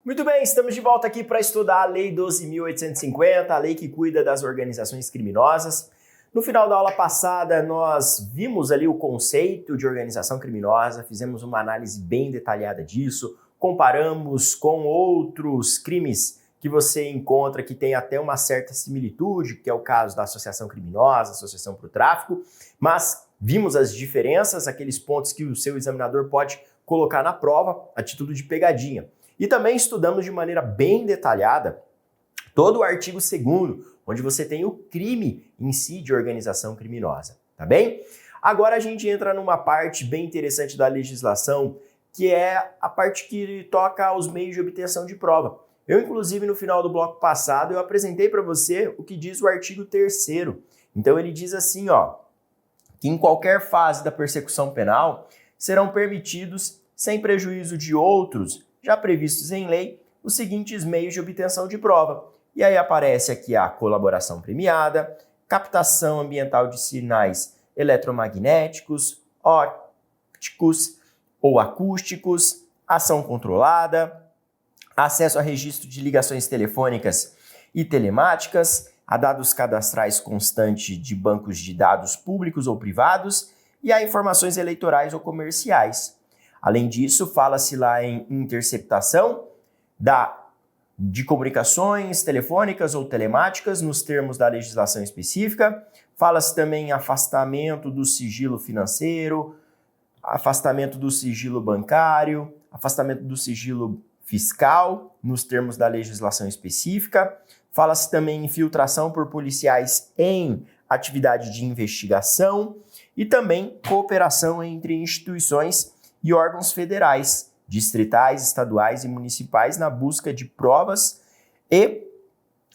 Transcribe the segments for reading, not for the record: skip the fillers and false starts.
Muito bem, estamos de volta aqui para estudar a Lei 12.850, a lei que cuida das organizações criminosas. No final da aula passada, nós vimos ali o conceito de organização criminosa, fizemos uma análise bem detalhada disso, comparamos com outros crimes que você encontra que tem até uma certa similitude, que é o caso da associação criminosa, associação para o tráfico, mas vimos as diferenças, aqueles pontos que o seu examinador pode colocar na prova a título de pegadinha. E também estudamos de maneira bem detalhada todo o artigo 2º, onde você tem o crime em si de organização criminosa, tá bem? Agora a gente entra numa parte bem interessante da legislação, que é a parte que toca aos meios de obtenção de prova. Eu, inclusive, no final do bloco passado, eu apresentei para você o que diz o artigo 3º. Então ele diz assim, ó, que em qualquer fase da persecução penal serão permitidos, sem prejuízo de outros, já previstos em lei, os seguintes meios de obtenção de prova. E aí aparece aqui a colaboração premiada, captação ambiental de sinais eletromagnéticos, ópticos ou acústicos, ação controlada, acesso a registro de ligações telefônicas e telemáticas, a dados cadastrais constantes de bancos de dados públicos ou privados e a informações eleitorais ou comerciais. Além disso, fala-se lá em interceptação de comunicações telefônicas ou telemáticas nos termos da legislação específica. Fala-se também em afastamento do sigilo financeiro, afastamento do sigilo bancário, afastamento do sigilo fiscal nos termos da legislação específica. Fala-se também em infiltração por policiais em atividade de investigação e também cooperação entre instituições e órgãos federais, distritais, estaduais e municipais na busca de provas e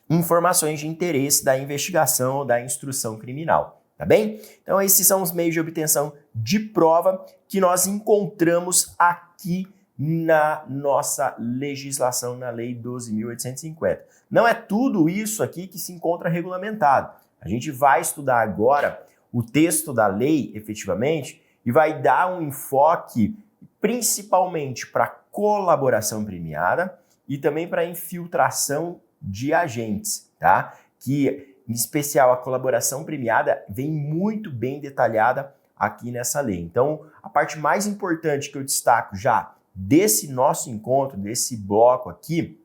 informações de interesse da investigação ou da instrução criminal, tá bem? Então esses são os meios de obtenção de prova que nós encontramos aqui na nossa legislação, na Lei 12.850. Não é tudo isso aqui que se encontra regulamentado. A gente vai estudar agora o texto da lei, efetivamente, e vai dar um enfoque principalmente para colaboração premiada e também para infiltração de agentes, tá? Que, em especial, a colaboração premiada vem muito bem detalhada aqui nessa lei. Então, a parte mais importante que eu destaco já desse nosso encontro, desse bloco aqui,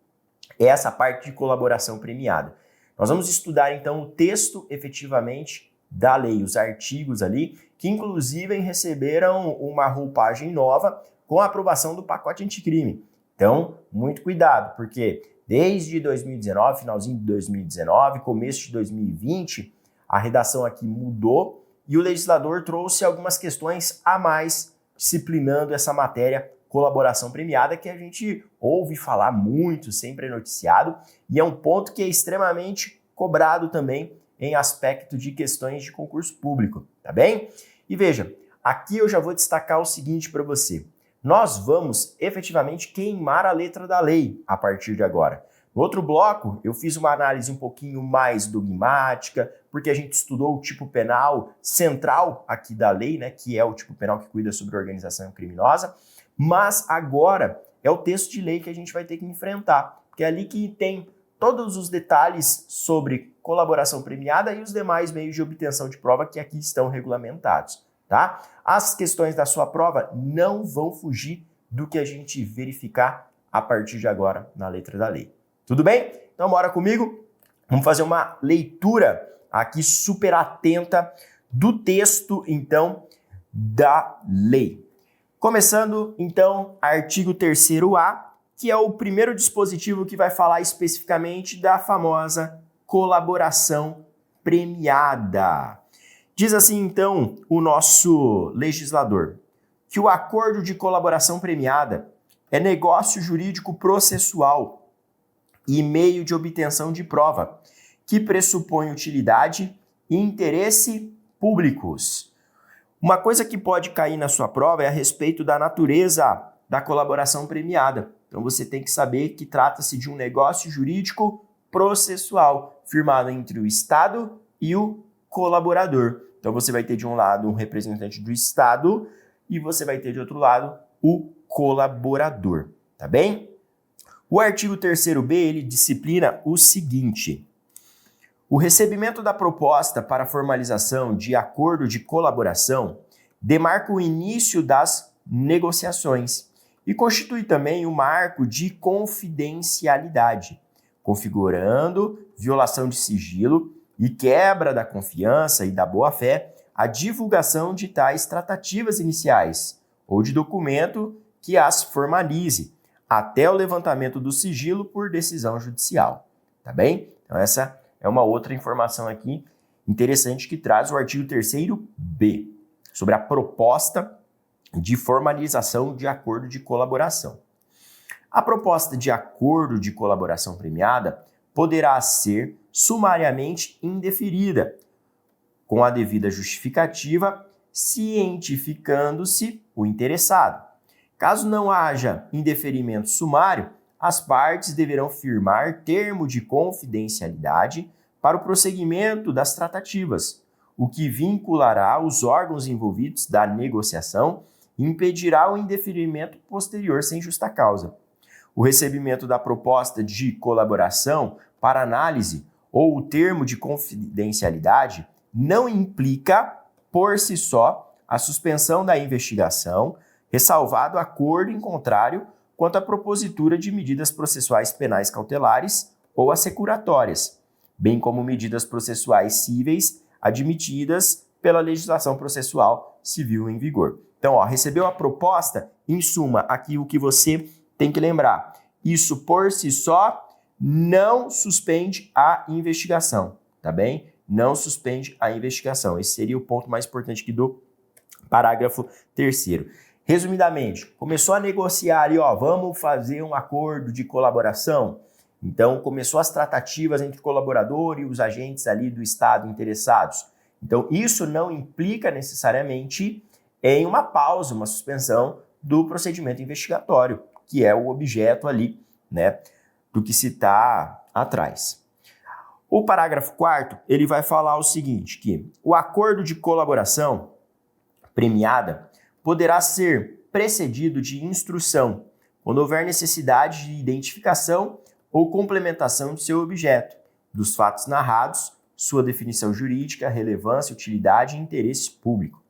é essa parte de colaboração premiada. Nós vamos estudar, então, o texto efetivamente da lei, os artigos ali, que inclusive receberam uma roupagem nova com a aprovação do pacote anticrime. Então, muito cuidado, porque desde 2019, finalzinho de 2019, começo de 2020, a redação aqui mudou e o legislador trouxe algumas questões a mais disciplinando essa matéria colaboração premiada, que a gente ouve falar muito, sempre é noticiado, e é um ponto que é extremamente cobrado também em aspecto de questões de concurso público, tá bem? E veja, aqui eu já vou destacar o seguinte para você. Nós vamos efetivamente queimar a letra da lei a partir de agora. No outro bloco, eu fiz uma análise um pouquinho mais dogmática, porque a gente estudou o tipo penal central aqui da lei, né, que é o tipo penal que cuida sobre a organização criminosa, mas agora é o texto de lei que a gente vai ter que enfrentar, porque é ali que tem todos os detalhes sobre colaboração premiada e os demais meios de obtenção de prova que aqui estão regulamentados, tá? As questões da sua prova não vão fugir do que a gente verificar a partir de agora na letra da lei. Tudo bem? Então bora comigo? Vamos fazer uma leitura aqui super atenta do texto, então, da lei. Começando, então, artigo 3º-A, que é o primeiro dispositivo que vai falar especificamente da famosa colaboração premiada. Diz assim, então, o nosso legislador, que o acordo de colaboração premiada é negócio jurídico processual e meio de obtenção de prova, que pressupõe utilidade e interesse públicos. Uma coisa que pode cair na sua prova é a respeito da natureza da colaboração premiada. Então você tem que saber que trata-se de um negócio jurídico processual, firmado entre o Estado e o colaborador. Então você vai ter de um lado um representante do Estado e você vai ter de outro lado o colaborador, tá bem? O artigo 3º-B, ele disciplina o seguinte: o recebimento da proposta para formalização de acordo de colaboração demarca o início das negociações e constitui também o marco de confidencialidade, configurando violação de sigilo e quebra da confiança e da boa-fé a divulgação de tais tratativas iniciais ou de documento que as formalize, até o levantamento do sigilo por decisão judicial. Tá bem? Então essa é uma outra informação aqui interessante que traz o artigo 3º-B, sobre a proposta de formalização de acordo de colaboração. A proposta de acordo de colaboração premiada poderá ser sumariamente indeferida, com a devida justificativa, cientificando-se o interessado. Caso não haja indeferimento sumário, as partes deverão firmar termo de confidencialidade para o prosseguimento das tratativas, o que vinculará os órgãos envolvidos da negociação e impedirá o indeferimento posterior sem justa causa. O recebimento da proposta de colaboração para análise ou o termo de confidencialidade não implica, por si só, a suspensão da investigação, ressalvado acordo em contrário quanto à propositura de medidas processuais penais cautelares ou assecuratórias, bem como medidas processuais cíveis admitidas pela legislação processual civil em vigor. Então, recebeu a proposta, em suma, aqui o que você tem que lembrar. Isso por si só não suspende a investigação, tá bem? Não suspende a investigação. Esse seria o ponto mais importante aqui do parágrafo 3º. Resumidamente, começou a negociar ali, vamos fazer um acordo de colaboração. Então, começou as tratativas entre o colaborador e os agentes ali do Estado interessados. Então, isso não implica necessariamente em uma pausa, uma suspensão do procedimento investigatório, que é o objeto ali, né, do que se está atrás. O parágrafo 4º, ele vai falar o seguinte, que o acordo de colaboração premiada poderá ser precedido de instrução, quando houver necessidade de identificação ou complementação de seu objeto, dos fatos narrados, sua definição jurídica, relevância, utilidade e interesse público.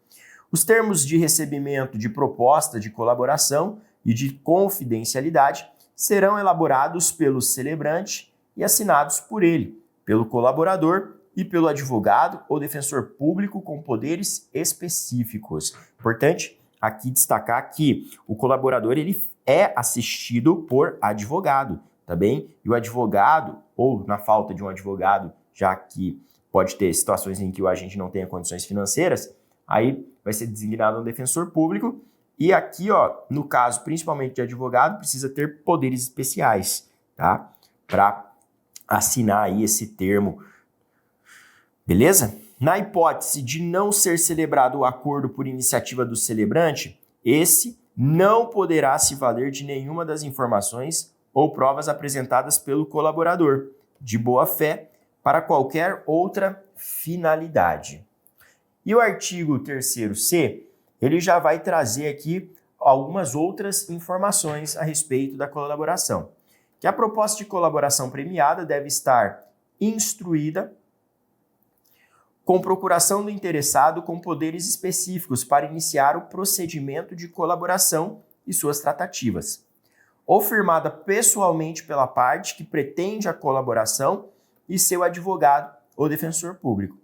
Os termos de recebimento de proposta de colaboração e de confidencialidade serão elaborados pelo celebrante e assinados por ele, pelo colaborador e pelo advogado ou defensor público com poderes específicos. Importante aqui destacar que o colaborador ele é assistido por advogado, tá bem? E o advogado, ou na falta de um advogado, já que pode ter situações em que o agente não tenha condições financeiras, aí vai ser designado um defensor público. E aqui, no caso principalmente de advogado, precisa ter poderes especiais, tá? Para assinar aí esse termo. Beleza? Na hipótese de não ser celebrado o acordo por iniciativa do celebrante, esse não poderá se valer de nenhuma das informações ou provas apresentadas pelo colaborador, de boa fé, para qualquer outra finalidade. E o artigo 3º-C, ele já vai trazer aqui algumas outras informações a respeito da colaboração. Que a proposta de colaboração premiada deve estar instruída com procuração do interessado com poderes específicos para iniciar o procedimento de colaboração e suas tratativas, ou firmada pessoalmente pela parte que pretende a colaboração e seu advogado ou defensor público.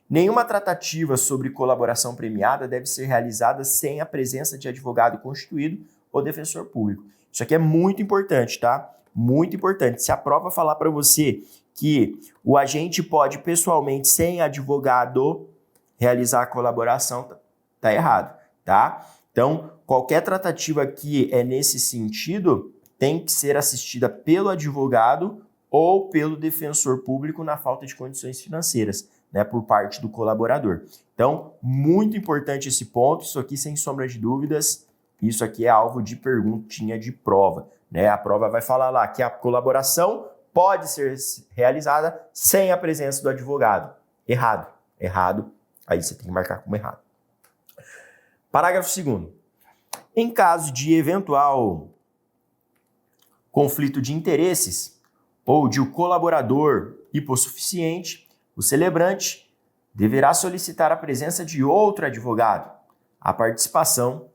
Nenhuma tratativa sobre colaboração premiada deve ser realizada sem a presença de advogado constituído ou defensor público. Isso aqui é muito importante, tá? Muito importante. Se a prova falar para você que o agente pode pessoalmente, sem advogado, realizar a colaboração, tá errado, tá? Então, qualquer tratativa que é nesse sentido tem que ser assistida pelo advogado ou pelo defensor público na falta de condições financeiras, né, por parte do colaborador. Então, muito importante esse ponto, isso aqui sem sombra de dúvidas, isso aqui é alvo de perguntinha de prova, né? A prova vai falar lá que a colaboração pode ser realizada sem a presença do advogado. Errado. Errado. Aí você tem que marcar como errado. Parágrafo 2º. Em caso de eventual conflito de interesses ou de o colaborador hipossuficiente, o celebrante deverá solicitar a presença de outro advogado, a participação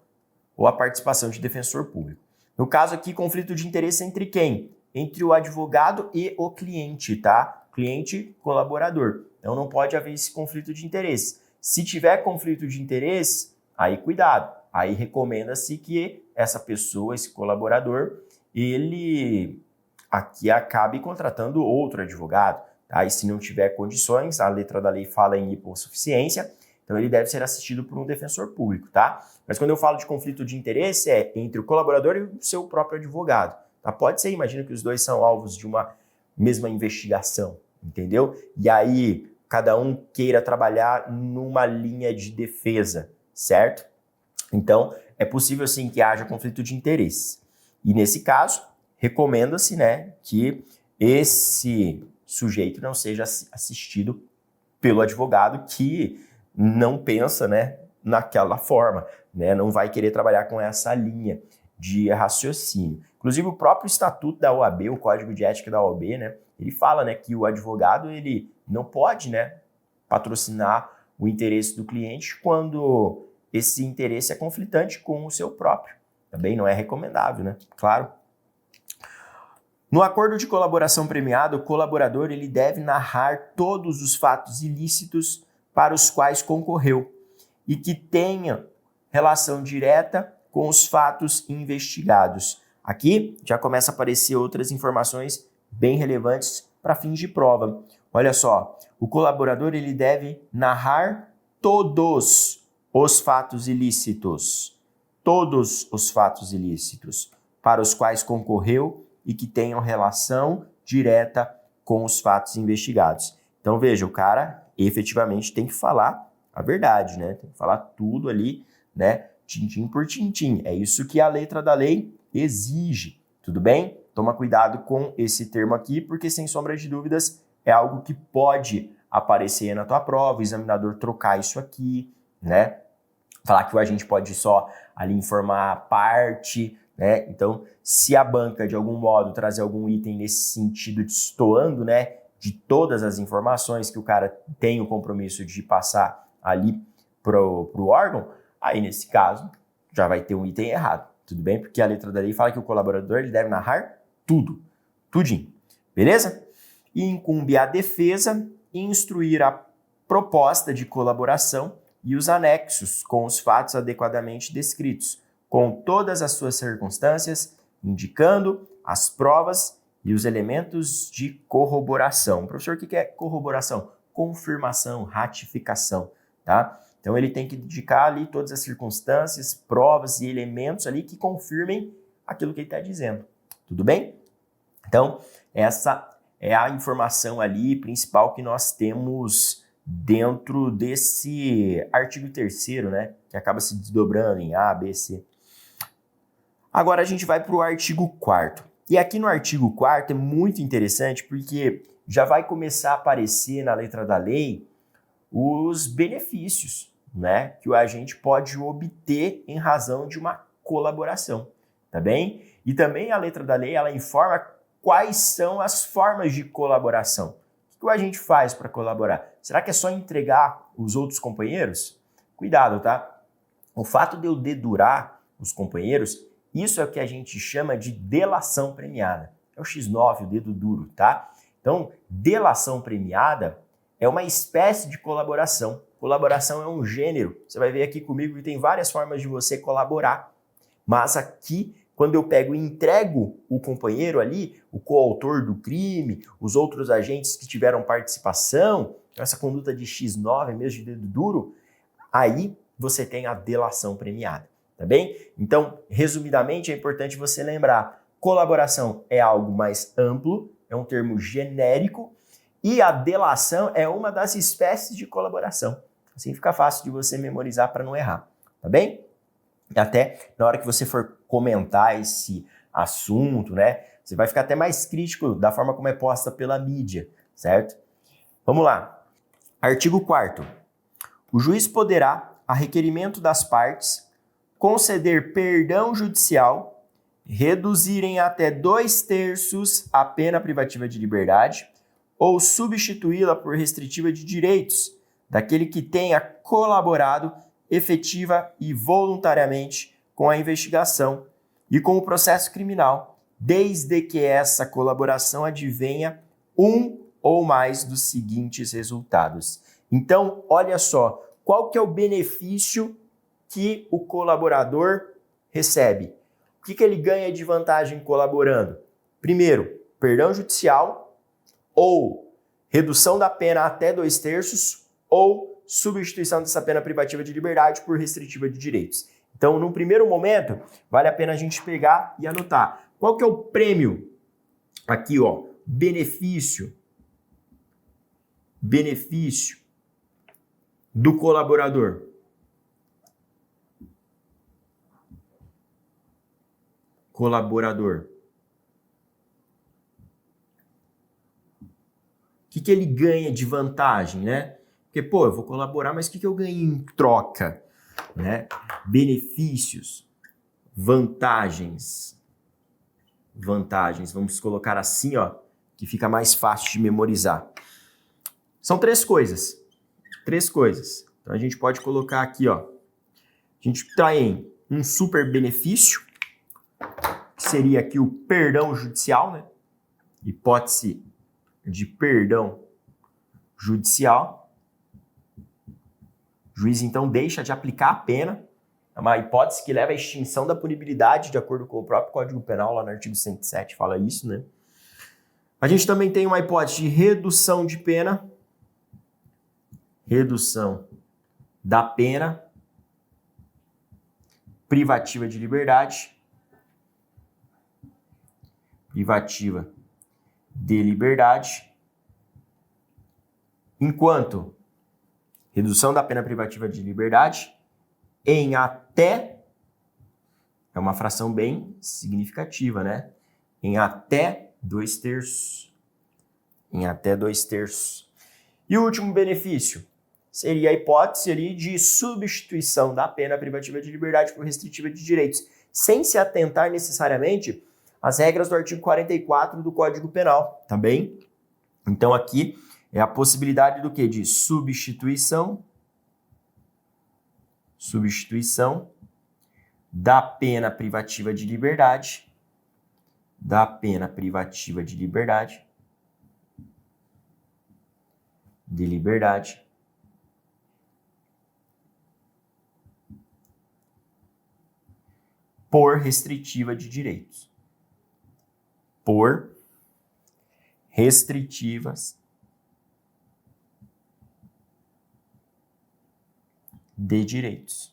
de defensor público. No caso aqui, conflito de interesse entre quem? Entre o advogado e o cliente, tá? Cliente colaborador. Então não pode haver esse conflito de interesse. Se tiver conflito de interesse, aí cuidado. Aí recomenda-se que essa pessoa, esse colaborador, ele aqui acabe contratando outro advogado. Tá? E se não tiver condições, a letra da lei fala em hipossuficiência, então ele deve ser assistido por um defensor público, tá? Mas quando eu falo de conflito de interesse, é entre o colaborador e o seu próprio advogado. Tá? Pode ser, imagina que os dois são alvos de uma mesma investigação, entendeu? E aí cada um queira trabalhar numa linha de defesa, certo? Então, é possível sim que haja conflito de interesse. E nesse caso, recomenda-se, né, que esse sujeito não seja assistido pelo advogado que não pensa, né, naquela forma, né, não vai querer trabalhar com essa linha de raciocínio. Inclusive, o próprio estatuto da OAB, o Código de Ética da OAB, né, ele fala, né, que o advogado ele não pode, né, patrocinar o interesse do cliente quando esse interesse é conflitante com o seu próprio. Também não é recomendável, né? Claro. No acordo de colaboração premiado, o colaborador ele deve narrar todos os fatos ilícitos para os quais concorreu e que tenham relação direta com os fatos investigados. Aqui já começa a aparecer outras informações bem relevantes para fins de prova. Olha só, o colaborador ele deve narrar todos os fatos ilícitos, para os quais concorreu e que tenham relação direta com os fatos investigados. Então, veja, o cara efetivamente tem que falar a verdade, né? Tem que falar tudo ali, né? Tintim por tintim. É isso que a letra da lei exige, tudo bem? Toma cuidado com esse termo aqui, porque sem sombra de dúvidas é algo que pode aparecer na tua prova, o examinador trocar isso aqui, né? Falar que o agente pode só ali informar a parte, né? Então, se a banca, de algum modo, trazer algum item nesse sentido, destoando, né, de todas as informações que o cara tem o compromisso de passar ali pro órgão, aí, nesse caso, já vai ter um item errado, tudo bem? Porque a letra da lei fala que o colaborador ele deve narrar tudo, tudinho, beleza? E incumbe à defesa instruir a proposta de colaboração e os anexos com os fatos adequadamente descritos, com todas as suas circunstâncias, indicando as provas e os elementos de corroboração. Professor, o que é corroboração? Confirmação, ratificação, tá? Então, ele tem que indicar ali todas as circunstâncias, provas e elementos ali que confirmem aquilo que ele está dizendo. Tudo bem? Então, essa é a informação ali principal que nós temos dentro desse artigo 3º, né? Que acaba se desdobrando em A, B, C. Agora a gente vai para o artigo 4º. E aqui no artigo 4º é muito interessante porque já vai começar a aparecer na letra da lei os benefícios, né? Que o agente pode obter em razão de uma colaboração, tá bem? E também a letra da lei, ela informa quais são as formas de colaboração. O que o agente faz para colaborar? Será que é só entregar os outros companheiros? Cuidado, tá? O fato de eu dedurar os companheiros, isso é o que a gente chama de delação premiada. É o X9, o dedo duro, tá? Então, delação premiada é uma espécie de colaboração. Colaboração é um gênero. Você vai ver aqui comigo que tem várias formas de você colaborar. Mas aqui, quando eu pego e entrego o companheiro ali, o coautor do crime, os outros agentes que tiveram participação, essa conduta de X9, mesmo de dedo duro, aí você tem a delação premiada, tá bem? Então, resumidamente, é importante você lembrar, colaboração é algo mais amplo, é um termo genérico, e a delação é uma das espécies de colaboração. Assim fica fácil de você memorizar para não errar, tá bem? E até na hora que você for comentar esse assunto, né, você vai ficar até mais crítico da forma como é posta pela mídia, certo? Vamos lá. Artigo 4º. O juiz poderá, a requerimento das partes, conceder perdão judicial reduzirem até 2/3 a pena privativa de liberdade ou substituí-la por restritiva de direitos daquele que tenha colaborado efetiva e voluntariamente com a investigação e com o processo criminal, desde que essa colaboração advenha um ou mais dos seguintes resultados. Então, olha só, qual que é o benefício que o colaborador recebe? O que ele ganha de vantagem colaborando? Primeiro, perdão judicial ou redução da pena até 2/3 ou substituição dessa pena privativa de liberdade por restritiva de direitos. Então, num primeiro momento, vale a pena a gente pegar e anotar. Qual que é o prêmio? Aqui, ó, benefício do colaborador. O que ele ganha de vantagem, né? Porque, pô, eu vou colaborar, mas o que eu ganho em troca? Né? Benefícios, vantagens, vamos colocar assim, ó, que fica mais fácil de memorizar. São três coisas. Então a gente pode colocar aqui, ó, a gente tem um super benefício, que seria aqui o perdão judicial, né? Hipótese de perdão judicial. O juiz, então, deixa de aplicar a pena. É uma hipótese que leva à extinção da punibilidade, de acordo com o próprio Código Penal, lá no artigo 107, fala isso, né? A gente também tem uma hipótese de redução de pena. Redução da pena privativa de liberdade. Privativa de liberdade. Enquanto redução da pena privativa de liberdade em até, é uma fração bem significativa, né? Em até 2/3. Em até 2/3. E o último benefício seria a hipótese ali de substituição da pena privativa de liberdade por restritiva de direitos, sem se atentar necessariamente às regras do artigo 44 do Código Penal, tá bem? Então aqui é a possibilidade do quê? De substituição da pena privativa de liberdade, por restritiva de direitos. Por restritivas de direitos.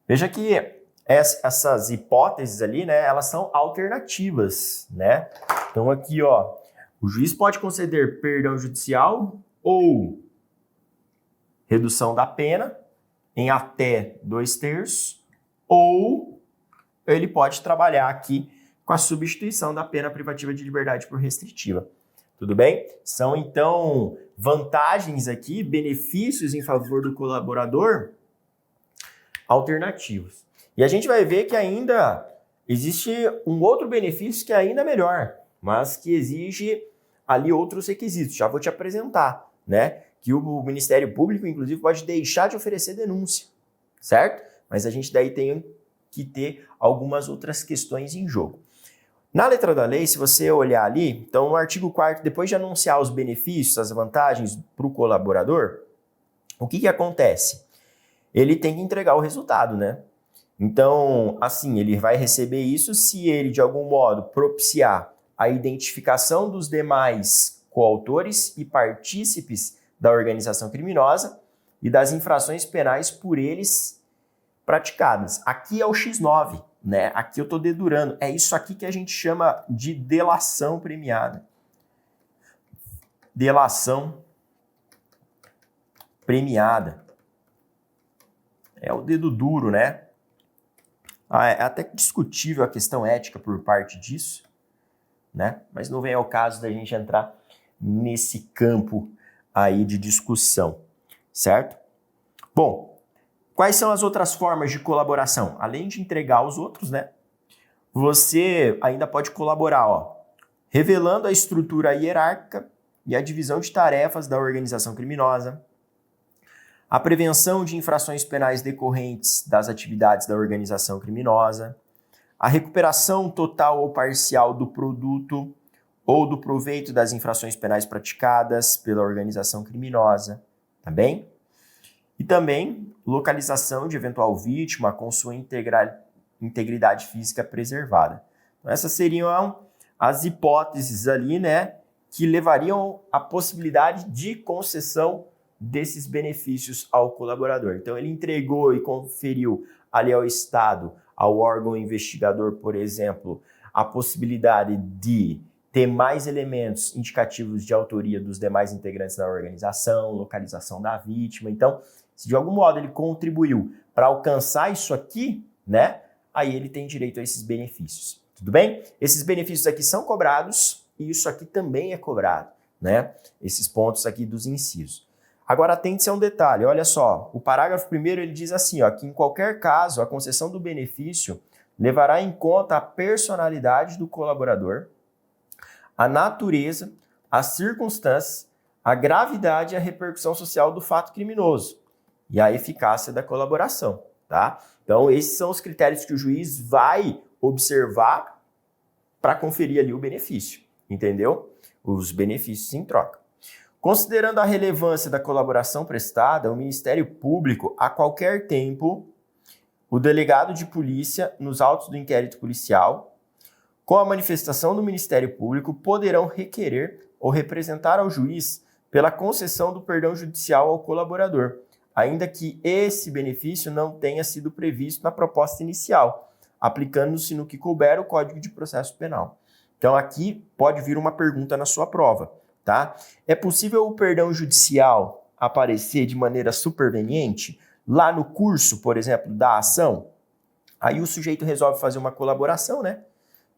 Veja que essas hipóteses ali, né, elas são alternativas, né? Então aqui, ó, o juiz pode conceder perdão judicial ou redução da pena em até 2/3, ou ele pode trabalhar aqui com a substituição da pena privativa de liberdade por restritiva. Tudo bem? São, então, vantagens aqui, benefícios em favor do colaborador alternativos. E a gente vai ver que ainda existe um outro benefício que é ainda melhor, mas que exige ali outros requisitos. Já vou te apresentar, né? Que o Ministério Público, inclusive, pode deixar de oferecer denúncia, certo? Mas a gente daí tem que ter algumas outras questões em jogo. Na letra da lei, se você olhar ali, então no artigo 4º, depois de anunciar os benefícios, as vantagens para o colaborador, o que acontece? Ele tem que entregar o resultado, né? Então, assim, ele vai receber isso se ele, de algum modo, propiciar a identificação dos demais coautores e partícipes da organização criminosa e das infrações penais por eles praticadas. Aqui é o X9, né? Aqui eu estou dedurando. É isso aqui que a gente chama de delação premiada. Delação premiada. É o dedo duro, né? É até discutível a questão ética por parte disso, né? Mas não vem ao caso da gente entrar nesse campo aí de discussão, certo? Bom, Quais são as outras formas de colaboração? Além de entregar aos outros, né? Você ainda pode colaborar, ó, revelando a estrutura hierárquica e a divisão de tarefas da organização criminosa, a prevenção de infrações penais decorrentes das atividades da organização criminosa, a recuperação total ou parcial do produto ou do proveito das infrações penais praticadas pela organização criminosa, tá bem? E também localização de eventual vítima com sua integridade física preservada. Então, essas seriam as hipóteses ali, né, que levariam à possibilidade de concessão desses benefícios ao colaborador. Então, ele entregou e conferiu ali ao Estado, ao órgão investigador, por exemplo, a possibilidade de ter mais elementos indicativos de autoria dos demais integrantes da organização, localização da vítima. Então, se de algum modo ele contribuiu para alcançar isso aqui, né, aí ele tem direito a esses benefícios. Tudo bem? Esses benefícios aqui são cobrados e isso aqui também é cobrado, né? Esses pontos aqui dos incisos. Agora, atente-se a um detalhe, olha só, o parágrafo 1º ele diz assim, ó, que em qualquer caso a concessão do benefício levará em conta a personalidade do colaborador, a natureza, as circunstâncias, a gravidade e a repercussão social do fato criminoso e a eficácia da colaboração, tá? Então, esses são os critérios que o juiz vai observar para conferir ali o benefício, entendeu? Os benefícios em troca. Considerando a relevância da colaboração prestada, o Ministério Público, a qualquer tempo, o delegado de polícia, nos autos do inquérito policial, com a manifestação do Ministério Público, poderão requerer ou representar ao juiz pela concessão do perdão judicial ao colaborador, ainda que esse benefício não tenha sido previsto na proposta inicial, aplicando-se no que couber o Código de Processo Penal. Então aqui pode vir uma pergunta na sua prova, tá? É possível o perdão judicial aparecer de maneira superveniente lá no curso, por exemplo, da ação? Aí o sujeito resolve fazer uma colaboração, né?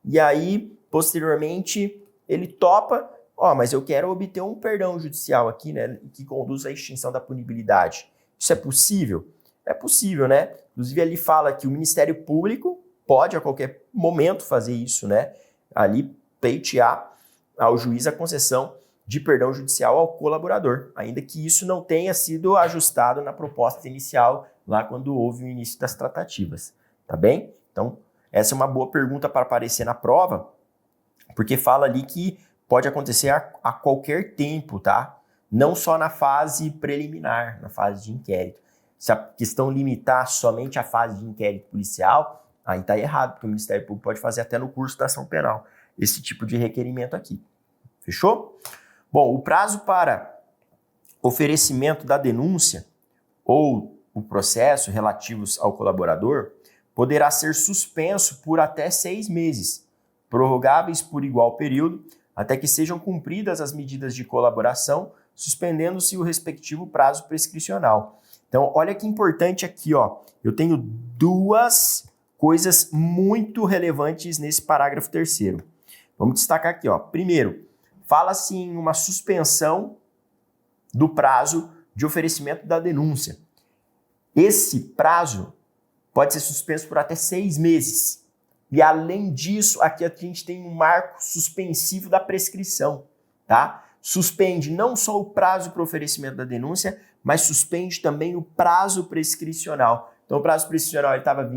E aí, posteriormente, ele topa, ó, mas eu quero obter um perdão judicial aqui, né, que conduz à extinção da punibilidade. Isso é possível? É possível, né? Inclusive, ali fala que o Ministério Público pode, a qualquer momento, fazer isso, né? Ali, pleitear ao juiz a concessão de perdão judicial ao colaborador, ainda que isso não tenha sido ajustado na proposta inicial, lá quando houve o início das tratativas, tá bem? Então, essa é uma boa pergunta para aparecer na prova, porque fala ali que pode acontecer a qualquer tempo, tá? Não só na fase preliminar, na fase de inquérito. Se a questão limitar somente a fase de inquérito policial, aí tá errado, porque o Ministério Público pode fazer até no curso da ação penal esse tipo de requerimento aqui. Fechou? Bom, o prazo para oferecimento da denúncia ou o processo relativos ao colaborador poderá ser suspenso por até 6 meses, prorrogáveis por igual período, até que sejam cumpridas as medidas de colaboração, suspendendo-se o respectivo prazo prescricional. Então, olha que importante aqui, ó. Eu tenho duas coisas muito relevantes nesse parágrafo 3º. Vamos destacar aqui, ó. Primeiro, fala-se em uma suspensão do prazo de oferecimento da denúncia. Esse prazo pode ser suspenso por até 6 meses. E além disso, aqui a gente tem um marco suspensivo da prescrição, tá? Suspende não só o prazo para o oferecimento da denúncia, mas suspende também o prazo prescricional. Então o prazo prescricional estava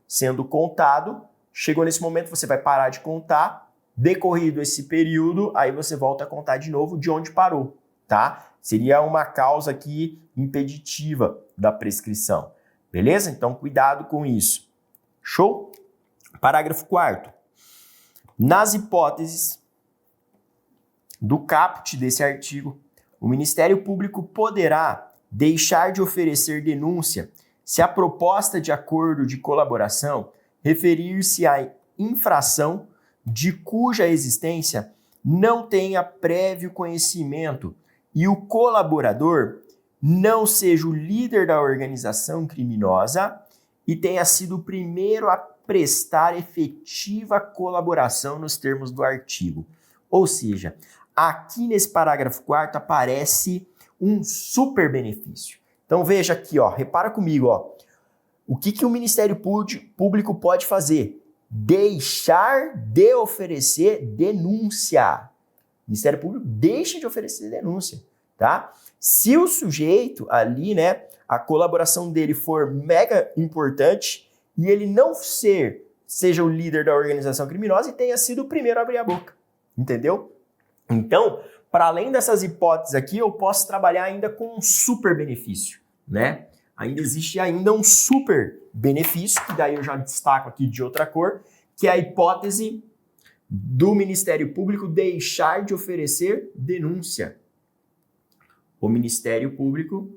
sendo contado, chegou nesse momento, você vai parar de contar, decorrido esse período, aí você volta a contar de novo de onde parou, tá? Seria uma causa aqui impeditiva da prescrição. Beleza? Então, cuidado com isso. Show? Parágrafo 4º. Nas hipóteses do caput desse artigo, o Ministério Público poderá deixar de oferecer denúncia se a proposta de acordo de colaboração referir-se à infração de cuja existência não tenha prévio conhecimento e o colaborador não seja o líder da organização criminosa e tenha sido o primeiro a prestar efetiva colaboração nos termos do artigo. Ou seja, aqui nesse parágrafo 4º aparece um super benefício. Então veja aqui, ó, repara comigo, ó, o que o Ministério Público pode fazer? Deixar de oferecer denúncia. O Ministério Público deixa de oferecer denúncia, tá? Se o sujeito ali, né, a colaboração dele for mega importante e ele não seja o líder da organização criminosa e tenha sido o primeiro a abrir a boca, entendeu? Então, para além dessas hipóteses aqui, eu posso trabalhar ainda com um super benefício, né? Ainda existe ainda um super benefício, que daí eu já destaco aqui de outra cor, que é a hipótese do Ministério Público deixar de oferecer denúncia. O Ministério Público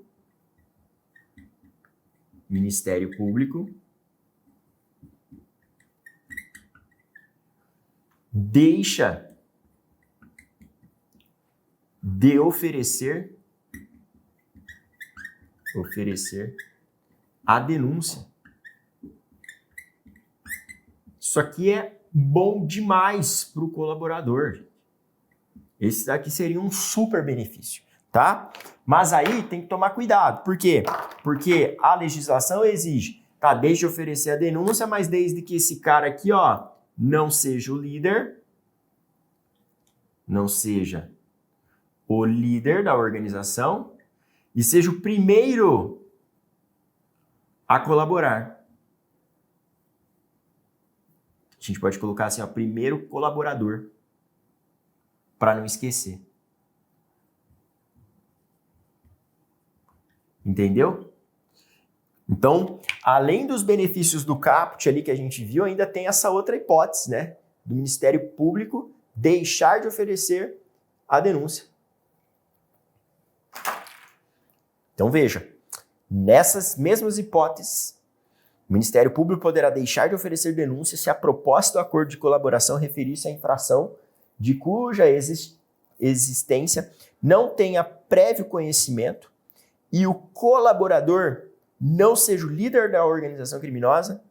deixa de oferecer a denúncia. Isso aqui é bom demais para o colaborador. Esse daqui seria um super benefício, tá? Mas aí tem que tomar cuidado. Por quê? Porque a legislação exige, tá? Desde oferecer a denúncia, mas desde que esse cara aqui, ó, não seja o líder, não seja o líder da organização e seja o primeiro a colaborar. A gente pode colocar assim, ó, primeiro colaborador, para não esquecer. Entendeu? Então, além dos benefícios do caput ali que a gente viu, ainda tem essa outra hipótese, né? Do Ministério Público deixar de oferecer a denúncia. Então, veja, nessas mesmas hipóteses, o Ministério Público poderá deixar de oferecer denúncia se a proposta do acordo de colaboração referir-se à infração de cuja existência não tenha prévio conhecimento e o colaborador não seja o líder da organização criminosa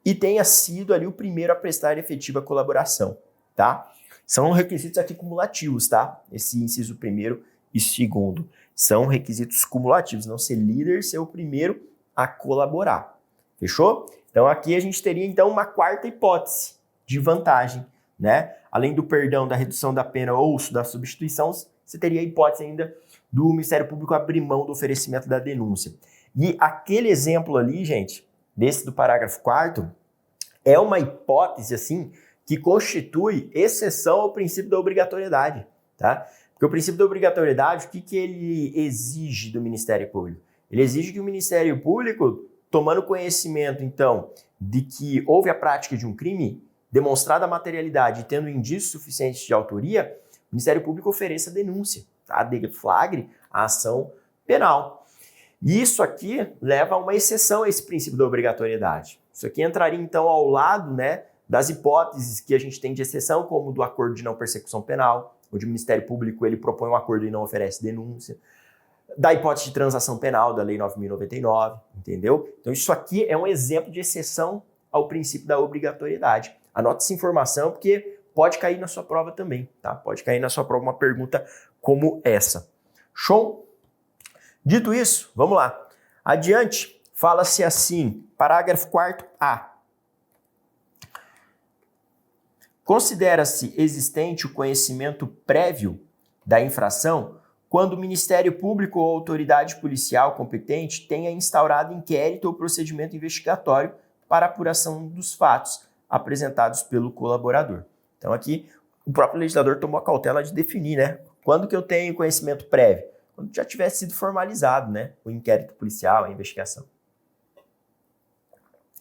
e tenha sido ali o primeiro a prestar efetiva colaboração, tá? São requisitos aqui cumulativos, tá? Esse inciso primeiro e segundo são requisitos cumulativos, não ser líder, ser o primeiro a colaborar. Fechou? Então aqui a gente teria então uma quarta hipótese de vantagem, né? Além do perdão, da redução da pena ou da substituição, você teria a hipótese ainda do Ministério Público abrir mão do oferecimento da denúncia. E aquele exemplo ali, gente, desse do parágrafo 4º, é uma hipótese, assim, que constitui exceção ao princípio da obrigatoriedade, tá? Porque o princípio da obrigatoriedade, o que ele exige do Ministério Público? Ele exige que o Ministério Público, tomando conhecimento, então, de que houve a prática de um crime, demonstrada a materialidade e tendo indícios suficientes de autoria, o Ministério Público ofereça denúncia, tá? Deflagre a ação penal. E isso aqui leva a uma exceção a esse princípio da obrigatoriedade. Isso aqui entraria, então, ao lado, né, das hipóteses que a gente tem de exceção, como do acordo de não persecução penal, onde o Ministério Público ele propõe um acordo e não oferece denúncia, da hipótese de transação penal da Lei 9.099, entendeu? Então, isso aqui é um exemplo de exceção ao princípio da obrigatoriedade. Anote essa informação, porque pode cair na sua prova também, tá? Pode cair na sua prova uma pergunta como essa. Show? Dito isso, vamos lá. Adiante, fala-se assim, parágrafo 4º-A. Considera-se existente o conhecimento prévio da infração quando o Ministério Público ou autoridade policial competente tenha instaurado inquérito ou procedimento investigatório para apuração dos fatos apresentados pelo colaborador. Então aqui o próprio legislador tomou a cautela de definir, né? Quando que eu tenho conhecimento prévio? Quando já tivesse sido formalizado, né? O inquérito policial, a investigação.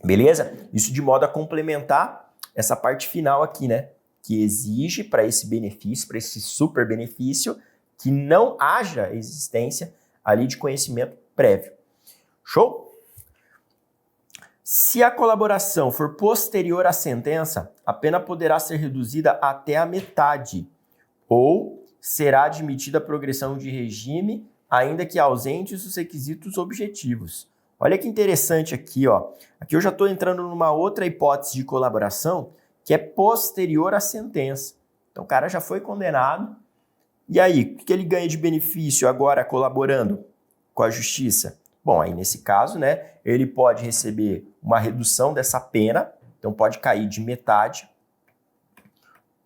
Beleza? Isso de modo a complementar essa parte final aqui, né? Que exige para esse benefício, para esse super benefício, que não haja existência ali de conhecimento prévio. Show? Se a colaboração for posterior à sentença, a pena poderá ser reduzida até a metade ou será admitida a progressão de regime, ainda que ausentes os requisitos objetivos. Olha que interessante aqui, ó. Aqui eu já estou entrando numa outra hipótese de colaboração que é posterior à sentença. Então o cara já foi condenado. E aí, o que ele ganha de benefício agora colaborando com a justiça? Bom, aí nesse caso, né, ele pode receber uma redução dessa pena, então pode cair de metade,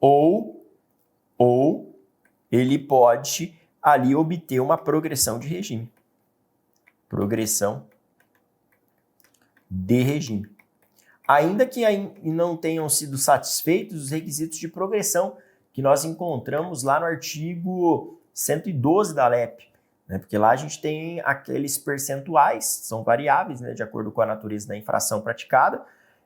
ou ele pode ali obter uma progressão de regime. Progressão de regime. Ainda que não tenham sido satisfeitos os requisitos de progressão que nós encontramos lá no artigo 112 da LEP, né? Porque lá a gente tem aqueles percentuais, são variáveis, né, de acordo com a natureza da infração praticada.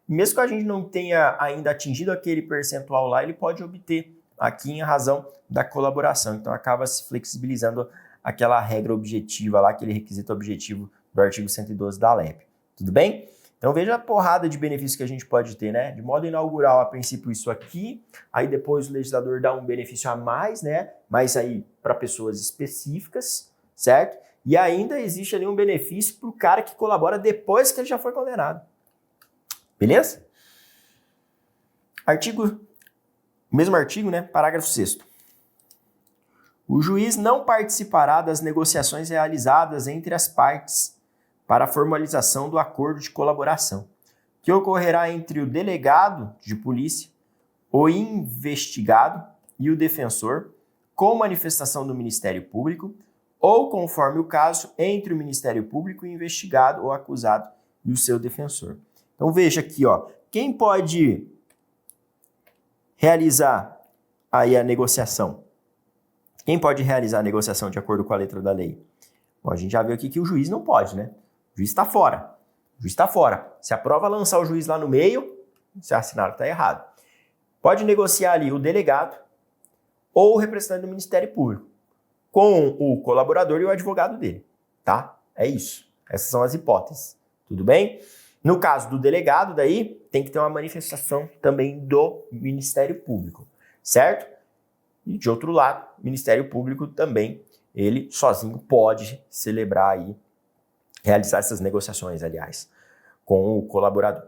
Mesmo que a gente não tenha ainda atingido aquele percentual lá, ele pode obter aqui em razão da colaboração. Então acaba se flexibilizando aquela regra objetiva lá, aquele requisito objetivo do artigo 112 da LEP. Tudo bem? Então veja a porrada de benefícios que a gente pode ter, né? De modo inaugural, a princípio isso aqui, aí depois o legislador dá um benefício a mais, né? Mas aí para pessoas específicas, certo? E ainda existe ali um benefício para o cara que colabora depois que ele já foi condenado. Beleza? Mesmo artigo, né? Parágrafo 6º. O juiz não participará das negociações realizadas entre as partes para a formalização do acordo de colaboração, que ocorrerá entre o delegado de polícia, o investigado e o defensor, com manifestação do Ministério Público, ou, conforme o caso, entre o Ministério Público, o investigado ou acusado e o seu defensor. Então veja aqui, ó, quem pode realizar aí a negociação? Quem pode realizar a negociação de acordo com a letra da lei? Bom, a gente já viu aqui que o juiz não pode, né? O juiz está fora. O juiz está fora. Se a prova lançar o juiz lá no meio, se assinar está errado. Pode negociar ali o delegado ou o representante do Ministério Público com o colaborador e o advogado dele, tá? É isso. Essas são as hipóteses. Tudo bem? No caso do delegado, daí, tem que ter uma manifestação também do Ministério Público, certo? E de outro lado, o Ministério Público também, ele sozinho pode celebrar aí, realizar essas negociações, aliás, com o colaborador.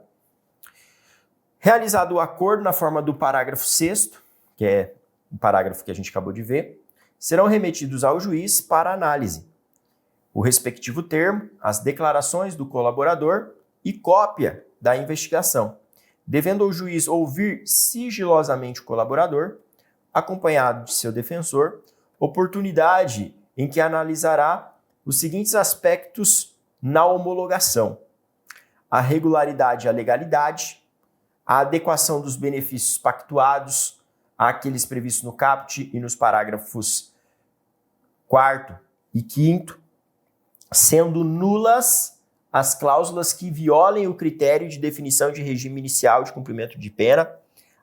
Realizado o acordo na forma do parágrafo 6º, que é o parágrafo que a gente acabou de ver, serão remetidos ao juiz para análise o respectivo termo, as declarações do colaborador e cópia da investigação, devendo o juiz ouvir sigilosamente o colaborador, acompanhado de seu defensor, oportunidade em que analisará os seguintes aspectos na homologação: a regularidade e a legalidade, a adequação dos benefícios pactuados àqueles previstos no caput e nos parágrafos 4º e 5º, sendo nulas as cláusulas que violem o critério de definição de regime inicial de cumprimento de pena,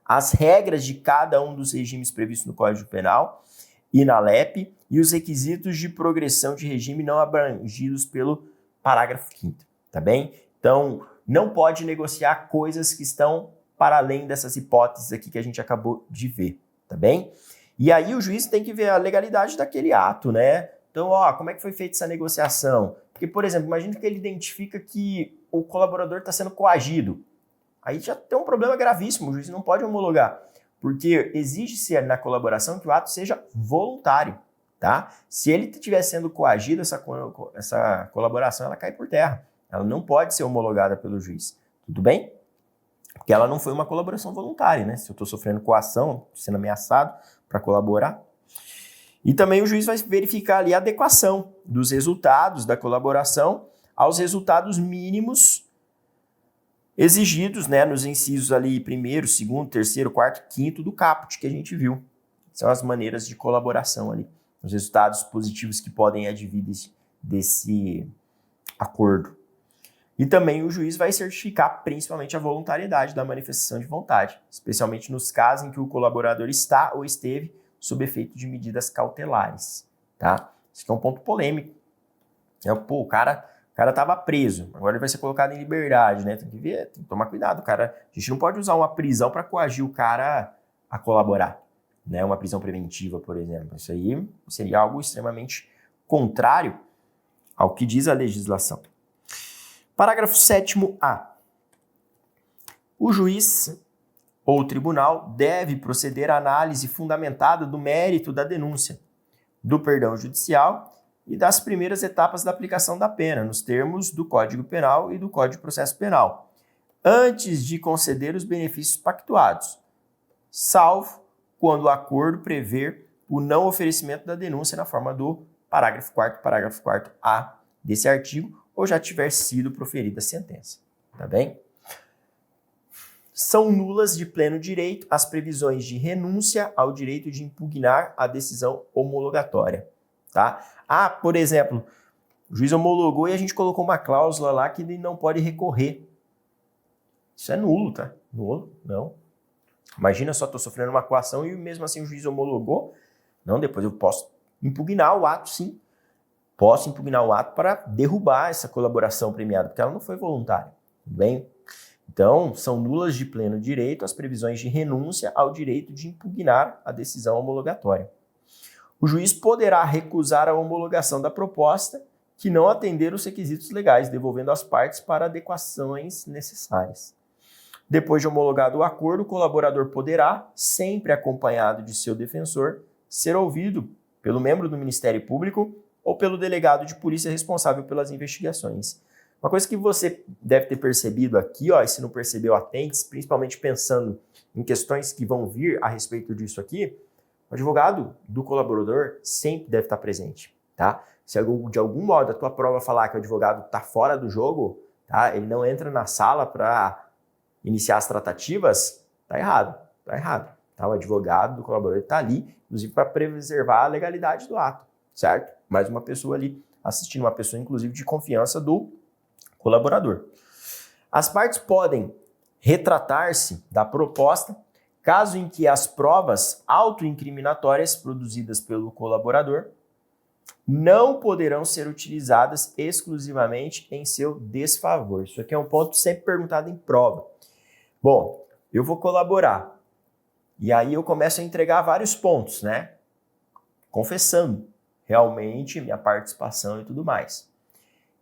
as regras de cada um dos regimes previstos no Código Penal e na LEP e os requisitos de progressão de regime não abrangidos pelo parágrafo 5º, tá bem? Então, não pode negociar coisas que estão para além dessas hipóteses aqui que a gente acabou de ver, tá bem? E aí o juiz tem que ver a legalidade daquele ato, né? Então, como é que foi feita essa negociação? Porque, por exemplo, imagina que ele identifica que o colaborador está sendo coagido. Aí já tem um problema gravíssimo, o juiz não pode homologar, porque exige-se na colaboração que o ato seja voluntário, tá? Se ele estiver sendo coagido, essa colaboração ela cai por terra. Ela não pode ser homologada pelo juiz, tudo bem? Porque ela não foi uma colaboração voluntária, né? Se eu estou sofrendo coação, sendo ameaçado para colaborar. E também o juiz vai verificar ali a adequação dos resultados da colaboração aos resultados mínimos exigidos, né, nos incisos ali 1º, 2º, 3º, 4º, 5º do caput que a gente viu. São as maneiras de colaboração ali, os resultados positivos que podem advir desse acordo. E também o juiz vai certificar principalmente a voluntariedade da manifestação de vontade, especialmente nos casos em que o colaborador está ou esteve sob efeito de medidas cautelares, tá? Isso aqui é um ponto polêmico. O cara estava preso, agora ele vai ser colocado em liberdade, né? Tem que ver, tem que tomar cuidado, cara. A gente não pode usar uma prisão para coagir o cara a colaborar, né? Uma prisão preventiva, por exemplo. Isso aí seria algo extremamente contrário ao que diz a legislação. Parágrafo 7º-A. O juiz ou o tribunal deve proceder à análise fundamentada do mérito da denúncia, do perdão judicial e das primeiras etapas da aplicação da pena, nos termos do Código Penal e do Código de Processo Penal, antes de conceder os benefícios pactuados, salvo quando o acordo prever o não oferecimento da denúncia na forma do parágrafo 4º desse artigo, ou já tiver sido proferida a sentença. Tá bem? São nulas de pleno direito as previsões de renúncia ao direito de impugnar a decisão homologatória. Tá? Por exemplo, o juiz homologou e a gente colocou uma cláusula lá que ele não pode recorrer. Isso é nulo, tá? Nulo, não. Imagina só, estou sofrendo uma coação e mesmo assim o juiz homologou. Não, depois eu posso impugnar o ato, sim. Posso impugnar o ato para derrubar essa colaboração premiada, porque ela não foi voluntária. Tudo bem? Então, são nulas de pleno direito as previsões de renúncia ao direito de impugnar a decisão homologatória. O juiz poderá recusar a homologação da proposta que não atender os requisitos legais, devolvendo as partes para adequações necessárias. Depois de homologado o acordo, o colaborador poderá, sempre acompanhado de seu defensor, ser ouvido pelo membro do Ministério Público ou pelo delegado de polícia responsável pelas investigações. Uma coisa que você deve ter percebido aqui, e se não percebeu, atente, principalmente pensando em questões que vão vir a respeito disso aqui, o advogado do colaborador sempre deve estar presente, tá? Se de algum modo a tua prova falar que o advogado está fora do jogo, tá? Ele não entra na sala para iniciar as tratativas, tá errado. Tá? O advogado do colaborador está ali, inclusive para preservar a legalidade do ato, certo? Mais uma pessoa ali assistindo, uma pessoa inclusive de confiança do colaborador. As partes podem retratar-se da proposta caso em que as provas autoincriminatórias produzidas pelo colaborador não poderão ser utilizadas exclusivamente em seu desfavor. Isso aqui é um ponto sempre perguntado em prova. Bom, eu vou colaborar e aí eu começo a entregar vários pontos, né? Confessando realmente minha participação e tudo mais.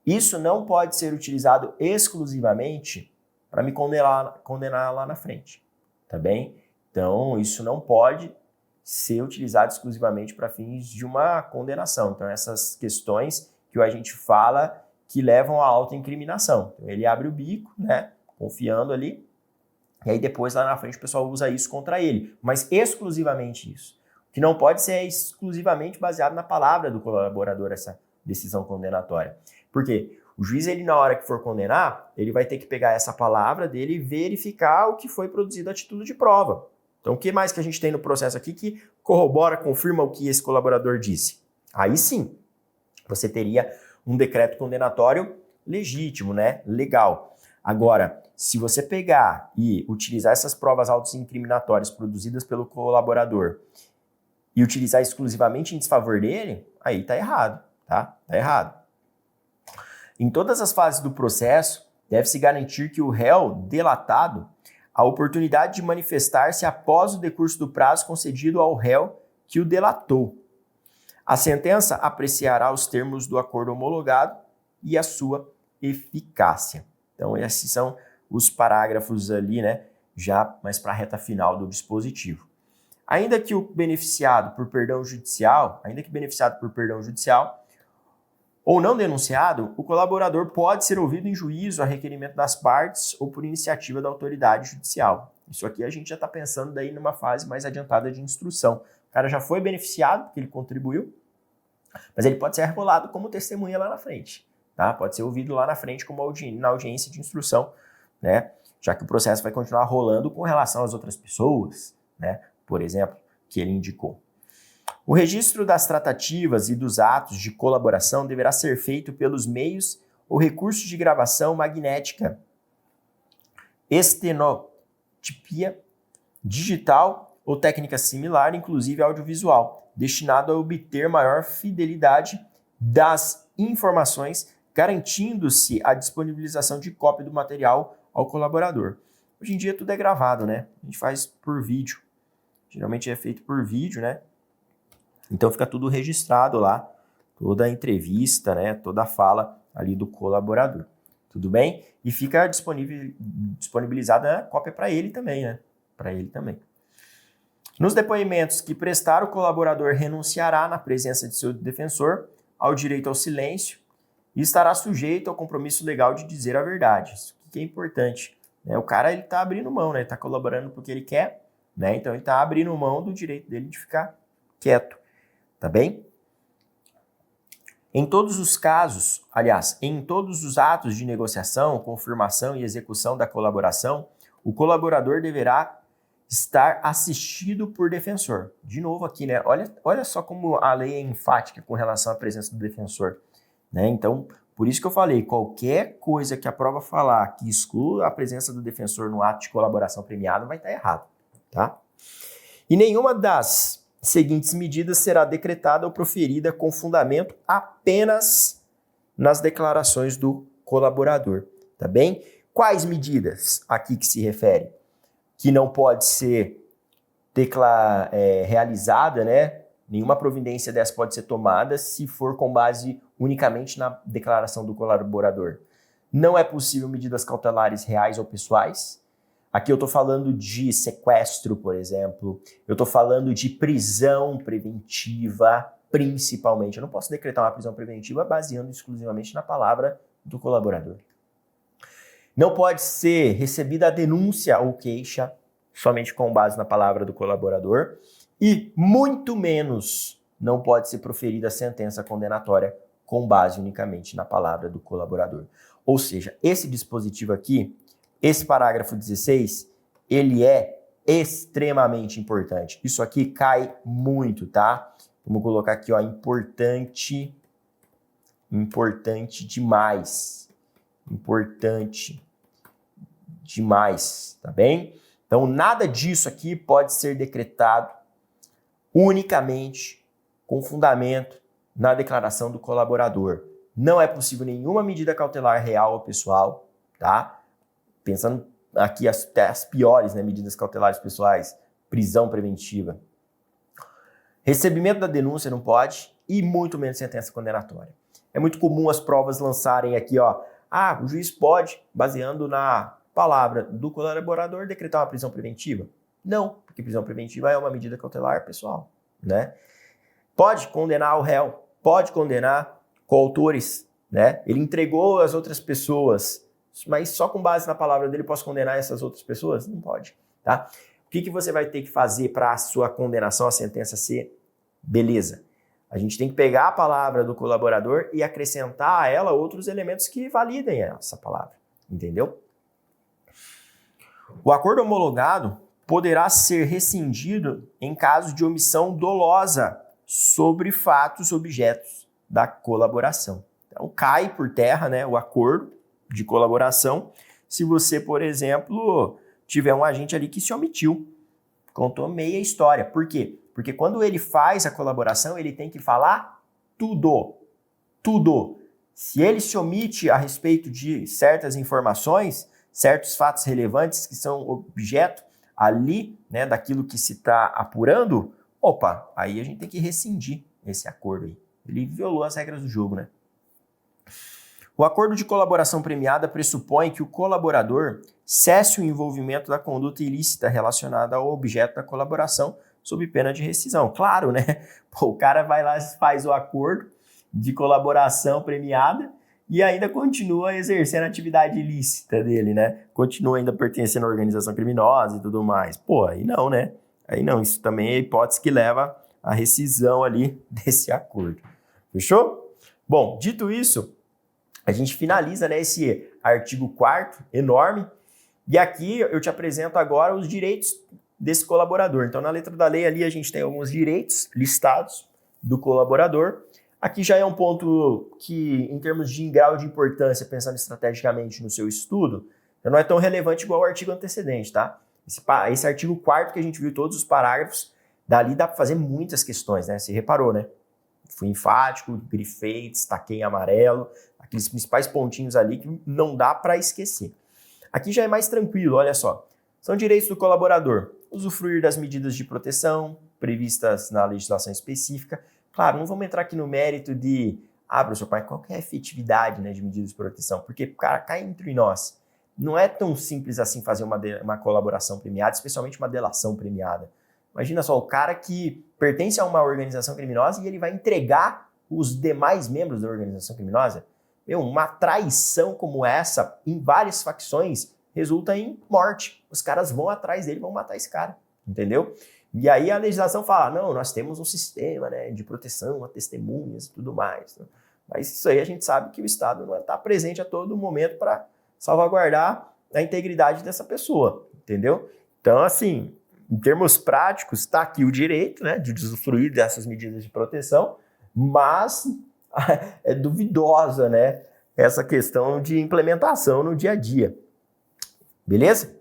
Isso não pode ser utilizado exclusivamente para me condenar lá na frente, tá bem? Então, isso não pode ser utilizado exclusivamente para fins de uma condenação. Então, essas questões que o agente fala que levam à autoincriminação. Então, ele abre o bico, né, confiando ali, e aí depois lá na frente o pessoal usa isso contra ele, mas exclusivamente isso. O que não pode ser exclusivamente baseado na palavra do colaborador, essa decisão condenatória. Por quê? O juiz, ele na hora que for condenar, ele vai ter que pegar essa palavra dele e verificar o que foi produzido a título de prova. Então, o que mais que a gente tem no processo aqui que corrobora, confirma o que esse colaborador disse? Aí sim, você teria um decreto condenatório legítimo, né? Legal. Agora, se você pegar e utilizar essas provas autoincriminatórias produzidas pelo colaborador e utilizar exclusivamente em desfavor dele, aí tá errado, tá? Tá errado. Em todas as fases do processo, deve-se garantir que o réu delatado a oportunidade de manifestar-se após o decurso do prazo concedido ao réu que o delatou. A sentença apreciará os termos do acordo homologado e a sua eficácia. Então, esses são os parágrafos ali, né, já mais para a reta final do dispositivo. Ainda que beneficiado por perdão judicial ou não denunciado, o colaborador pode ser ouvido em juízo a requerimento das partes ou por iniciativa da autoridade judicial. Isso aqui a gente já está pensando daí numa fase mais adiantada de instrução. O cara já foi beneficiado porque ele contribuiu, mas ele pode ser arrolado como testemunha lá na frente, tá? Pode ser ouvido lá na frente como na audiência de instrução, né? Já que o processo vai continuar rolando com relação às outras pessoas, né? Por exemplo, que ele indicou. O registro das tratativas e dos atos de colaboração deverá ser feito pelos meios ou recursos de gravação magnética, estenotipia, digital ou técnica similar, inclusive audiovisual, destinado a obter maior fidelidade das informações, garantindo-se a disponibilização de cópia do material ao colaborador. Hoje em dia tudo é gravado, né? A gente faz por vídeo. Geralmente é feito por vídeo, né? Então fica tudo registrado lá, toda a entrevista, né, toda a fala ali do colaborador. Tudo bem? E fica disponibilizada a cópia para ele também, né? Para ele também. Nos depoimentos que prestar, o colaborador renunciará na presença de seu defensor ao direito ao silêncio e estará sujeito ao compromisso legal de dizer a verdade. Isso que é importante, né? O cara ele está abrindo mão, né? Ele está colaborando porque ele quer, né? Então ele está abrindo mão do direito dele de ficar quieto, tá bem? Em todos os casos, aliás, em todos os atos de negociação, confirmação e execução da colaboração, o colaborador deverá estar assistido por defensor. De novo aqui, né? Olha só como a lei é enfática com relação à presença do defensor, né? Então, por isso que eu falei, qualquer coisa que a prova falar que exclua a presença do defensor no ato de colaboração premiada vai estar errado, tá? E nenhuma das seguintes medidas será decretada ou proferida com fundamento apenas nas declarações do colaborador, tá bem? Quais medidas aqui que se refere? Que não pode ser realizada, né? Nenhuma providência dessa pode ser tomada se for com base unicamente na declaração do colaborador. Não é possível medidas cautelares reais ou pessoais. Aqui eu estou falando de sequestro, por exemplo. Eu estou falando de prisão preventiva, principalmente. Eu não posso decretar uma prisão preventiva baseando exclusivamente na palavra do colaborador. Não pode ser recebida a denúncia ou queixa somente com base na palavra do colaborador e, muito menos, não pode ser proferida a sentença condenatória com base unicamente na palavra do colaborador. Ou seja, esse dispositivo aqui, esse parágrafo 16, ele é extremamente importante. Isso aqui cai muito, tá? Vamos colocar aqui, ó, importante demais. Importante demais, tá bem? Então, nada disso aqui pode ser decretado unicamente com fundamento na declaração do colaborador. Não é possível nenhuma medida cautelar real ou pessoal, tá? Pensando aqui até as piores, né, medidas cautelares pessoais, prisão preventiva. Recebimento da denúncia não pode e muito menos sentença condenatória. É muito comum as provas lançarem aqui, ó, o juiz pode, baseando na palavra do colaborador, decretar uma prisão preventiva? Não, porque prisão preventiva é uma medida cautelar pessoal, né? Pode condenar o réu, pode condenar coautores, né? Ele entregou as outras pessoas, mas só com base na palavra dele posso condenar essas outras pessoas? Não pode, tá? O que você vai ter que fazer para a sua condenação, a sentença ser beleza? A gente tem que pegar a palavra do colaborador e acrescentar a ela outros elementos que validem essa palavra, entendeu? O acordo homologado poderá ser rescindido em caso de omissão dolosa sobre fatos objetos da colaboração. Então, cai por terra, né, o acordo de colaboração se você, por exemplo, tiver um agente ali que se omitiu, contou meia história. Por quê? Porque quando ele faz a colaboração, ele tem que falar tudo. Tudo. Se ele se omite a respeito de certas informações, certos fatos relevantes que são objeto ali, né, daquilo que se está apurando, aí a gente tem que rescindir esse acordo aí. Ele violou as regras do jogo, né? O acordo de colaboração premiada pressupõe que o colaborador cesse o envolvimento da conduta ilícita relacionada ao objeto da colaboração sob pena de rescisão. Claro, né? O cara vai lá e faz o acordo de colaboração premiada e ainda continua exercendo a atividade ilícita dele, né? Continua ainda pertencendo à organização criminosa e tudo mais. Aí não, né? Aí não, isso também é a hipótese que leva à rescisão ali desse acordo. Fechou? Bom, dito isso, a gente finaliza, né, esse artigo 4º, enorme, e aqui eu te apresento agora os direitos desse colaborador. Então, na letra da lei ali a gente tem alguns direitos listados do colaborador. Aqui já é um ponto que, em termos de grau de importância, pensando estrategicamente no seu estudo, já não é tão relevante igual o artigo antecedente, tá? Esse artigo 4º que a gente viu todos os parágrafos, dali dá para fazer muitas questões, né? Você reparou, né? Fui enfático, grifei, destaquei em amarelo, aqueles principais pontinhos ali que não dá para esquecer. Aqui já é mais tranquilo, olha só. São direitos do colaborador. Usufruir das medidas de proteção previstas na legislação específica. Claro, não vamos entrar aqui no mérito de, professor, qual que é a efetividade, né, de medidas de proteção? Porque, cara, cá entre nós, não é tão simples assim fazer uma colaboração premiada, especialmente uma delação premiada. Imagina só, o cara que pertence a uma organização criminosa e ele vai entregar os demais membros da organização criminosa, uma traição como essa, em várias facções, resulta em morte. Os caras vão atrás dele, vão matar esse cara, entendeu? E aí a legislação fala, não, nós temos um sistema, né, de proteção a testemunhas e tudo mais. Né? Mas isso aí a gente sabe que o Estado não está presente a todo momento para salvaguardar a integridade dessa pessoa, entendeu? Então, assim, em termos práticos, está aqui o direito, né, de usufruir dessas medidas de proteção, mas é duvidosa, né, essa questão de implementação no dia a dia. Beleza?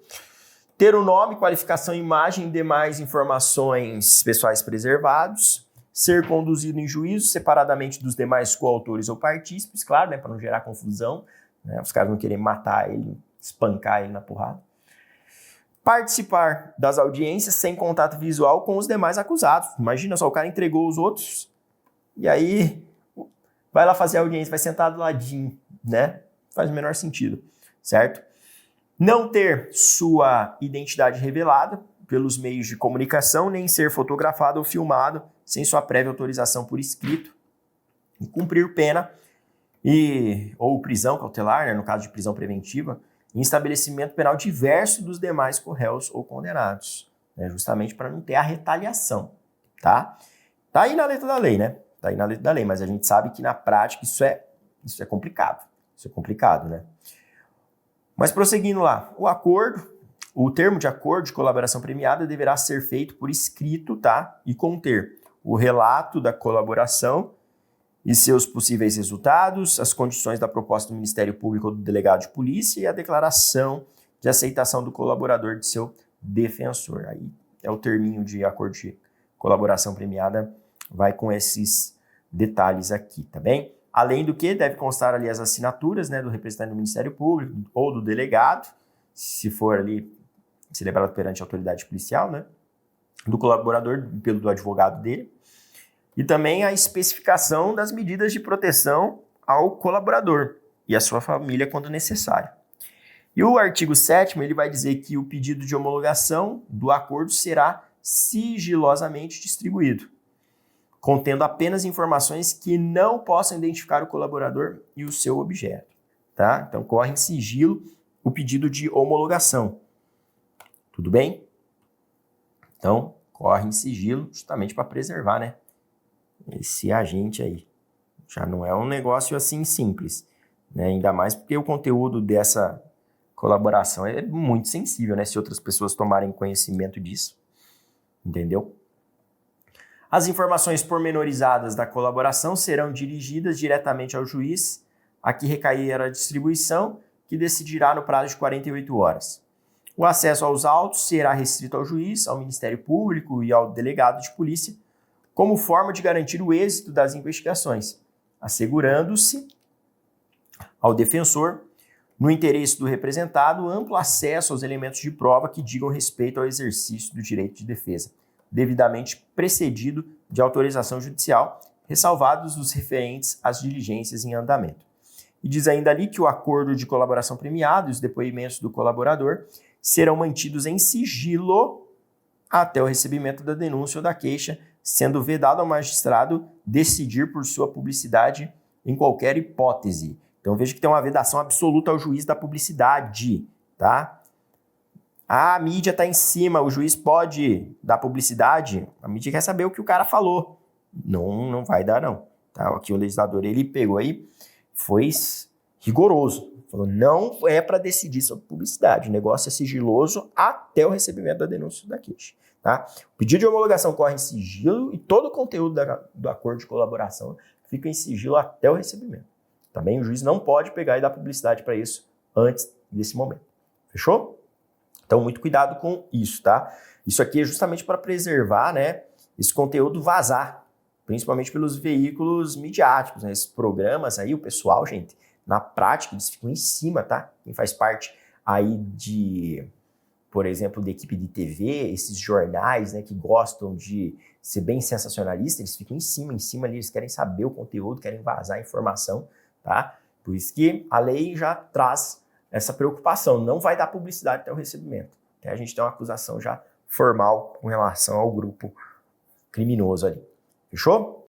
Ter o nome, qualificação, imagem e demais informações pessoais preservados. Ser conduzido em juízo separadamente dos demais coautores ou partícipes, claro, né, para não gerar confusão, né, os caras não querem matar ele, espancar ele na porrada. Participar das audiências sem contato visual com os demais acusados. Imagina só, o cara entregou os outros e aí vai lá fazer a audiência, vai sentar do ladinho, né? Faz o menor sentido, certo? Não ter sua identidade revelada pelos meios de comunicação, nem ser fotografado ou filmado sem sua prévia autorização por escrito. E cumprir pena ou prisão cautelar, né, no caso de prisão preventiva, em estabelecimento penal diverso dos demais réus ou condenados, né, justamente para não ter a retaliação, tá? Tá aí na letra da lei, né? Tá aí na letra da lei, mas a gente sabe que na prática isso é complicado. Isso é complicado, né? Mas prosseguindo lá, o termo de acordo de colaboração premiada deverá ser feito por escrito, tá? E conter o relato da colaboração e seus possíveis resultados, as condições da proposta do Ministério Público ou do delegado de polícia e a declaração de aceitação do colaborador de seu defensor. Aí é o terminho de acordo de colaboração premiada, vai com esses detalhes aqui, tá bem? Além do que, deve constar ali as assinaturas, né, do representante do Ministério Público ou do delegado, se for ali celebrado perante a autoridade policial, né, do colaborador, do advogado dele, e também a especificação das medidas de proteção ao colaborador e à sua família quando necessário. E o artigo 7º, ele vai dizer que o pedido de homologação do acordo será sigilosamente distribuído, contendo apenas informações que não possam identificar o colaborador e o seu objeto, tá? Então, corre em sigilo o pedido de homologação. Tudo bem? Então, corre em sigilo justamente para preservar, né, esse agente aí. Já não é um negócio assim simples, né? Ainda mais porque o conteúdo dessa colaboração é muito sensível, né? Se outras pessoas tomarem conhecimento disso, entendeu? As informações pormenorizadas da colaboração serão dirigidas diretamente ao juiz, a que recair a distribuição, que decidirá no prazo de 48 horas. O acesso aos autos será restrito ao juiz, ao Ministério Público e ao delegado de polícia, como forma de garantir o êxito das investigações, assegurando-se ao defensor, no interesse do representado, amplo acesso aos elementos de prova que digam respeito ao exercício do direito de defesa, devidamente precedido de autorização judicial, ressalvados os referentes às diligências em andamento. E diz ainda ali que o acordo de colaboração premiado e os depoimentos do colaborador serão mantidos em sigilo até o recebimento da denúncia ou da queixa, sendo vedado ao magistrado decidir por sua publicidade em qualquer hipótese. Então veja que tem uma vedação absoluta ao juiz da publicidade, tá? A mídia está em cima, o juiz pode dar publicidade, a mídia quer saber o que o cara falou. Não vai dar, não. Tá? Aqui o legislador, ele pegou aí, foi rigoroso. Falou, não é para decidir sobre publicidade, o negócio é sigiloso até o recebimento da denúncia da queixa. Tá? O pedido de homologação corre em sigilo e todo o conteúdo do acordo de colaboração fica em sigilo até o recebimento. Também o juiz não pode pegar e dar publicidade para isso antes desse momento. Fechou? Então, muito cuidado com isso, tá? Isso aqui é justamente para preservar, né, esse conteúdo vazar, principalmente pelos veículos midiáticos, né? Esses programas aí, o pessoal, gente, na prática, eles ficam em cima, tá? Quem faz parte aí de, por exemplo, da equipe de TV, esses jornais, né, que gostam de ser bem sensacionalistas, eles ficam em cima ali, eles querem saber o conteúdo, querem vazar a informação, tá? Por isso que a lei já traz essa preocupação, não vai dar publicidade até o recebimento. Até a gente tem uma acusação já formal com relação ao grupo criminoso ali. Fechou?